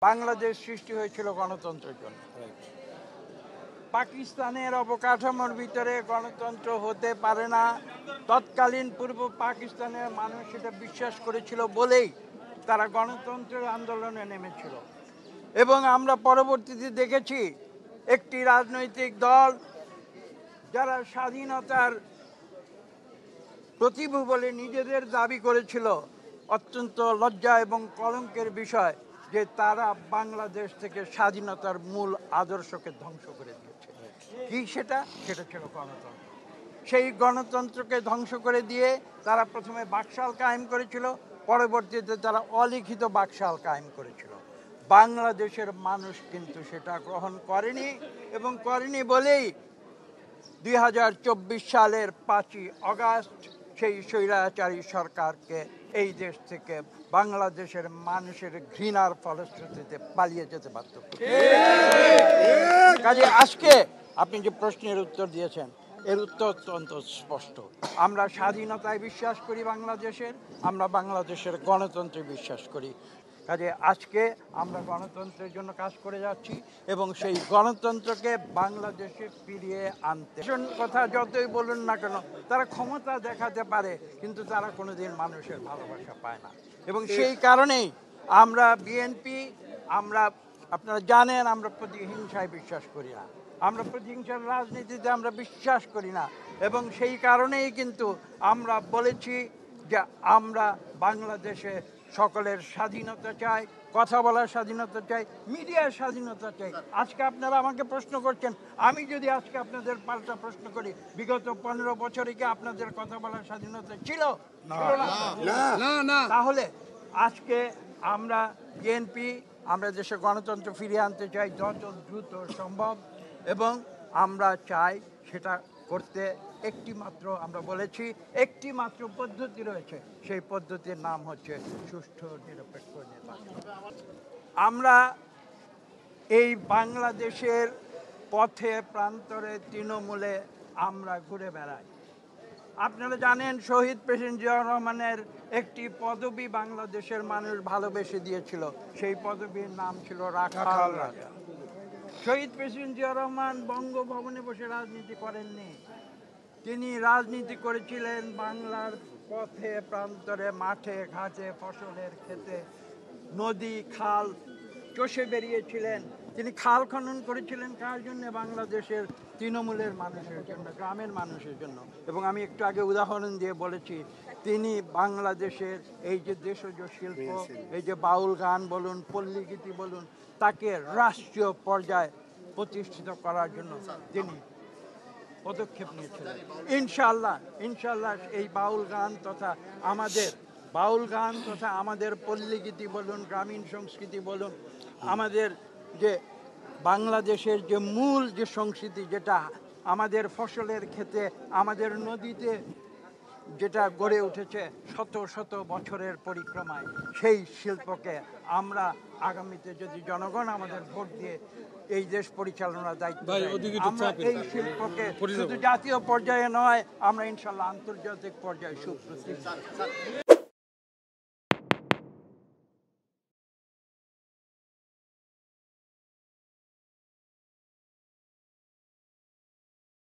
বাংলাদেশ সৃষ্টি হয়েছিল গণতন্ত্রের জন্য। পাকিস্তানের অবকাঠামোর ভিতরে গণতন্ত্র হতে পারে না, তৎকালীন পূর্ব পাকিস্তানের মানুষ সেটা বিশ্বাস করেছিল বলেই তারা গণতন্ত্রের আন্দোলনে নেমেছিল। এবং আমরা পরবর্তীতে দেখেছি একটি রাজনৈতিক দল যারা স্বাধীনতার প্রতিভু বলে নিজেদের দাবি করেছিল, অত্যন্ত লজ্জা এবং কলঙ্কের বিষয় যে তারা বাংলাদেশ থেকে স্বাধীনতার মূল আদর্শকে ধ্বংস করে দিয়েছে। কি সেটা ছিল গণতন্ত্র। সেই গণতন্ত্রকে ধ্বংস করে দিয়ে তারা প্রথমে বাকশাল কায়েম করেছিল, পরবর্তীতে তারা অলিখিত বাকশাল কায়েম করেছিল। বাংলাদেশের মানুষ কিন্তু সেটা গ্রহণ করেনি, এবং করেনি বলেই 2024 সালের 5ই আগস্ট সেই স্বৈরাচারী সরকারকে এই দেশ থেকে বাংলাদেশের মানুষের ঘৃণার ফলশ্রুতিতে পালিয়ে যেতে বাধ্য করে। কাজে আজকে আপনি যে প্রশ্নের উত্তর দিয়েছেন, এর উত্তর অত্যন্ত স্পষ্ট। আমরা স্বাধীনতায় বিশ্বাস করি বাংলাদেশের, আমরা বাংলাদেশের গণতন্ত্রে বিশ্বাস করি। কাজে আজকে আমরা গণতন্ত্রের জন্য কাজ করে যাচ্ছি এবং সেই গণতন্ত্রকে বাংলাদেশে ফিরিয়ে আনতে। কথা যতই বলুন না কেন, তারা ক্ষমতা দেখাতে পারে কিন্তু তারা কোনোদিন মানুষের ভালোবাসা পায় না। এবং সেই কারণেই আমরা বিএনপি, আপনারা জানেন আমরা প্রতিহিংসায় বিশ্বাস করি না, আমরা প্রতিহিংসার রাজনীতিতে আমরা বিশ্বাস করি না। এবং সেই কারণেই কিন্তু আমরা বলেছি যে আমরা বাংলাদেশে সকলের স্বাধীনতা চাই, কথা বলার স্বাধীনতা চাই, মিডিয়ার স্বাধীনতা চাই। আজকে আপনারা আমাকে প্রশ্ন করছেন, আমি যদি আজকে আপনাদের পাল্টা প্রশ্ন করি, বিগত 15 বছরে কি আপনাদের কথা বলার স্বাধীনতা ছিল? না। তাহলে আজকে আমরা বিএনপি আমরা দেশে গণতন্ত্র ফিরিয়ে আনতে চাই যত দ্রুত সম্ভব, এবং আমরা চাই সেটা করতে একটি মাত্র, আমরা বলেছি একটি মাত্র পদ্ধতি রয়েছে, সেই পদ্ধতির নাম হচ্ছে সুষ্ঠু নিরপেক্ষ নির্বাচন। আমরা এই বাংলাদেশের পথে প্রান্তরে তৃণমূলে আমরা ঘুরে বেড়াই। আপনারা জানেন শহীদ প্রেসিডেন্ট জিয়াউর রহমানের একটি পদবি বাংলাদেশের মানুষ ভালোবেসে দিয়েছিল, সেই পদবীর নাম ছিল রাখাল রাজা। শহীদ প্রেসিডেন্ট জিয়াউর রহমান বঙ্গভবনে বসে রাজনীতি করেননি, তিনি রাজনীতি করেছিলেন বাংলার পথে প্রান্তরে, মাঠে ঘাটে, ফসলের ক্ষেতে, নদী খাল চষে বেরিয়েছিলেন। তিনি খাল খনন করেছিলেন কার জন্য? বাংলাদেশের তৃণমূলের মানুষের জন্য, গ্রামের মানুষের জন্য। এবং আমি একটু আগে উদাহরণ দিয়ে বলেছি, তিনি বাংলাদেশের এই যে দেশজ শিল্প, এই যে বাউল গান বলুন, পল্লীগীতি বলুন, তাকে রাষ্ট্রীয় পর্যায়ে প্রতিষ্ঠিত করার জন্য তিনি পদক্ষেপ নিয়েছিলেন। ইনশাল্লাহ এই বাউল গান তথা আমাদের পল্লীগীতি বলুন, গ্রামীণ সংস্কৃতি বলুন, আমাদের যে বাংলাদেশের যে মূল যে সংস্কৃতি, যেটা আমাদের ফসলের ক্ষেতে, আমাদের নদীতে যেটা গড়ে উঠেছে শত শত বছরের পরিক্রমায়, সেই শিল্পকে আমরা আগামীতে যদি জনগণ আমাদের ভোট দিয়ে এই দেশ পরিচালনার দায়িত্ব দেয়, আমরা এই শিল্পকে শুধু জাতীয় পর্যায়ে নয়, আমরা ইনশাল্লাহ আন্তর্জাতিক পর্যায়ে সুপ্রতিষ্ঠিত